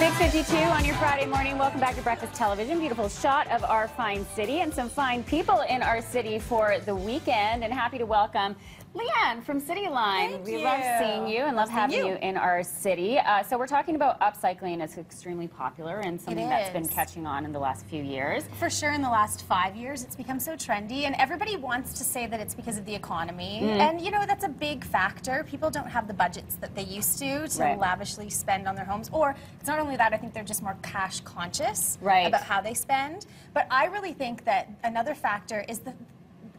6:52 on your Friday morning. Welcome back to Breakfast Television. Beautiful shot of our fine city and some fine people in our city for the weekend. And happy to welcome Leigh-Ann from Citytv. We love seeing you and love having you in our city. So we're talking about upcycling. It's extremely popular and something that's been catching on in the last few years. For sure, in the last 5 years, it's become so trendy, and everybody wants to say that it's because of the economy. And you know, that's a big factor. People don't have the budgets that they used to lavishly spend on their homes. Or it's not only that, I think they're just more cash conscious about how they spend. But I really think that another factor is the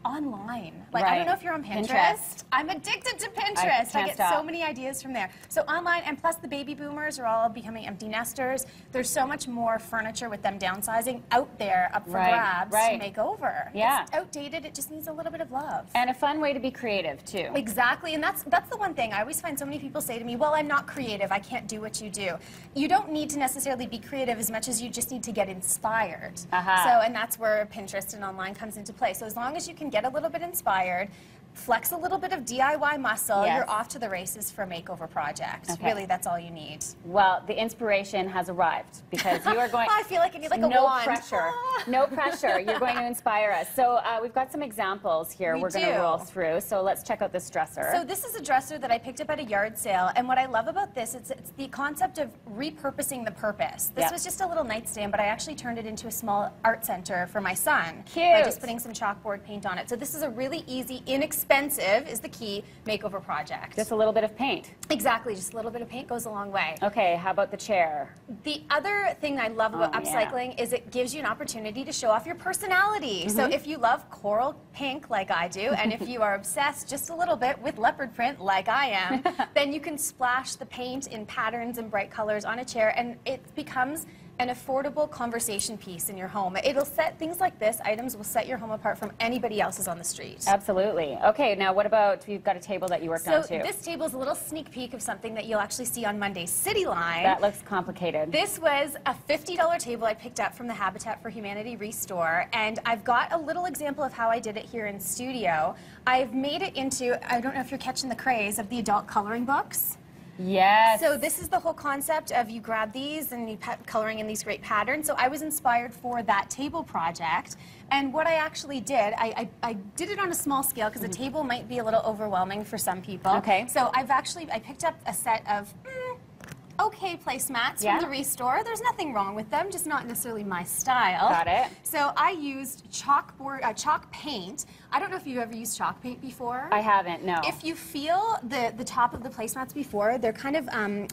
online. Like, I don't know if you're on Pinterest. I'm addicted to Pinterest. I get so many ideas from there. So online, and plus the baby boomers are all becoming empty nesters. There's so much more furniture with them downsizing out there up for grabs to make over. It's outdated. It just needs a little bit of love. And a fun way to be creative, too. Exactly. And that's the one thing. I always find so many people say to me, well, I'm not creative. I can't do what you do. You don't need to necessarily be creative as much as you just need to get inspired. So, and that's where Pinterest and online comes into play. So as long as you can get a little bit inspired, flex a little bit of DIY muscle, you're off to the races for a makeover project. Really, that's all you need. Well, the inspiration has arrived because you are going... I feel like I need like a no wand. Pressure. No pressure. You're going to inspire us. So we've got some examples here we're going to roll through. So let's check out this dresser. So this is a dresser that I picked up at a yard sale, and what I love about this, it's the concept of repurposing the purpose. This was just a little nightstand, but I actually turned it into a small art center for my son. Cute. By just putting some chalkboard paint on it. So this is a really easy, inexpensive is the key makeover project. Just a little bit of paint. Exactly, just a little bit of paint goes a long way. Okay, how about the chair? The other thing I love about upcycling is it gives you an opportunity to show off your personality. So if you love coral pink like I do, and if you are obsessed just a little bit with leopard print like I am, then you can splash the paint in patterns and bright colors on a chair, and it becomes an affordable conversation piece in your home. It'll set things like this, items will set your home apart from anybody else's on the street. Absolutely. Okay, now what about, you've got a table that you worked on too. So this table is a little sneak peek of something that you'll actually see on Monday's Cityline. That looks complicated. This was a $50 table I picked up from the Habitat for Humanity Restore, and I've got a little example of how I did it here in studio. I've made it into, I don't know if you're catching the craze of the adult coloring books. Yes. So this is the whole concept of you grab these and you coloring in these great patterns. So I was inspired for that table project. And what I actually did, I did it on a small scale because a table might be a little overwhelming for some people. Okay. So I picked up a set of okay placemats from the Restore. There's nothing wrong with them, just not necessarily my style. Got it. So I used chalk paint. I don't know if you've ever used chalk paint before. I haven't, no. If you feel the top of the placemats before, they're kind of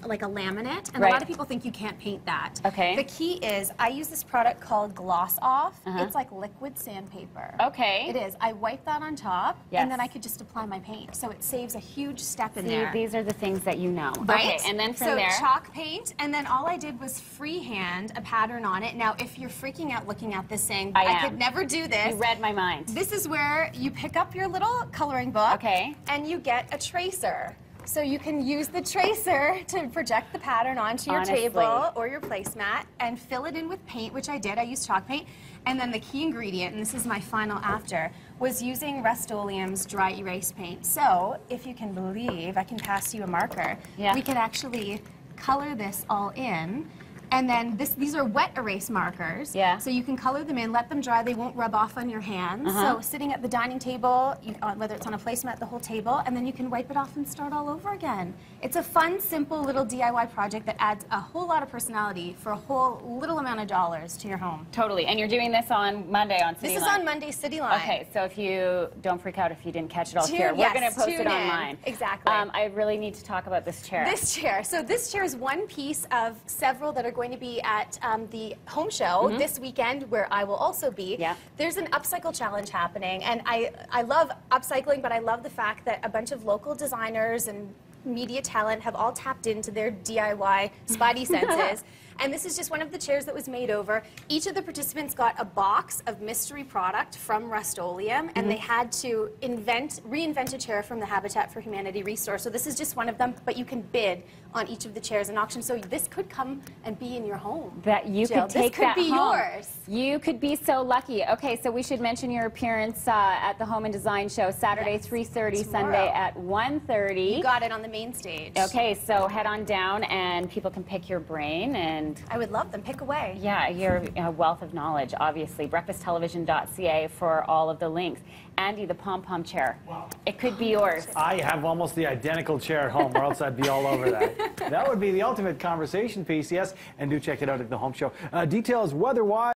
like a laminate, and a lot of people think you can't paint that. Okay. The key is, I use this product called Gloss Off. It's like liquid sandpaper. Okay. It is. I wipe that on top, and then I could just apply my paint. So it saves a huge step in there. These are the things that you know. Right? Okay, and then from there... chalk paint, and then all I did was freehand a pattern on it. Now, if you're freaking out looking at this saying, I could never do this. You read my mind. This is where you pick up your little coloring book, and you get a tracer. So you can use the tracer to project the pattern onto your table or your placemat and fill it in with paint, which I did. I used chalk paint. And then the key ingredient, and this is my final after, was using Rust-Oleum's dry erase paint. So if you can believe, I can pass you a marker. We could actually color this all in. And then these are wet erase markers. So you can color them in, let them dry, they won't rub off on your hands. So sitting at the dining table, whether it's on a placemat, the whole table, and then you can wipe it off and start all over again. It's a fun, simple little DIY project that adds a whole lot of personality for a whole little amount of dollars to your home. Totally. And you're doing this on Monday on Cityline. This is on Monday's Cityline. Okay, so if you don't freak out if you didn't catch it all here, we're going to post it online. Exactly. I really need to talk about this chair. This chair. So this chair is one piece of several that are going to be at the home show this weekend, where I will also be. There's an upcycle challenge happening, and I love upcycling, but I love the fact that a bunch of local designers and media talent have all tapped into their DIY spidey senses. And this is just one of the chairs that was made over. Each of the participants got a box of mystery product from Rust-Oleum, and they had to reinvent a chair from the Habitat for Humanity Restore. So this is just one of them, but you can bid on each of the chairs in auction. So this could come and be in your home. That you Jill, could take that home. This could be yours. You could be so lucky. Okay, so we should mention your appearance at the Home and Design Show, Saturday 3:30, Sunday at 1:30. You got it on the main stage. Okay, so head on down and people can pick your brain. And I would love them. Pick away. Yeah, you're a wealth of knowledge, obviously. BreakfastTelevision.ca for all of the links. Andy, the pom-pom chair. Wow. It could be yours. I have almost the identical chair at home, or else I'd be all over that. That would be the ultimate conversation piece, yes. And do check it out at the Home Show. Details weather-wise.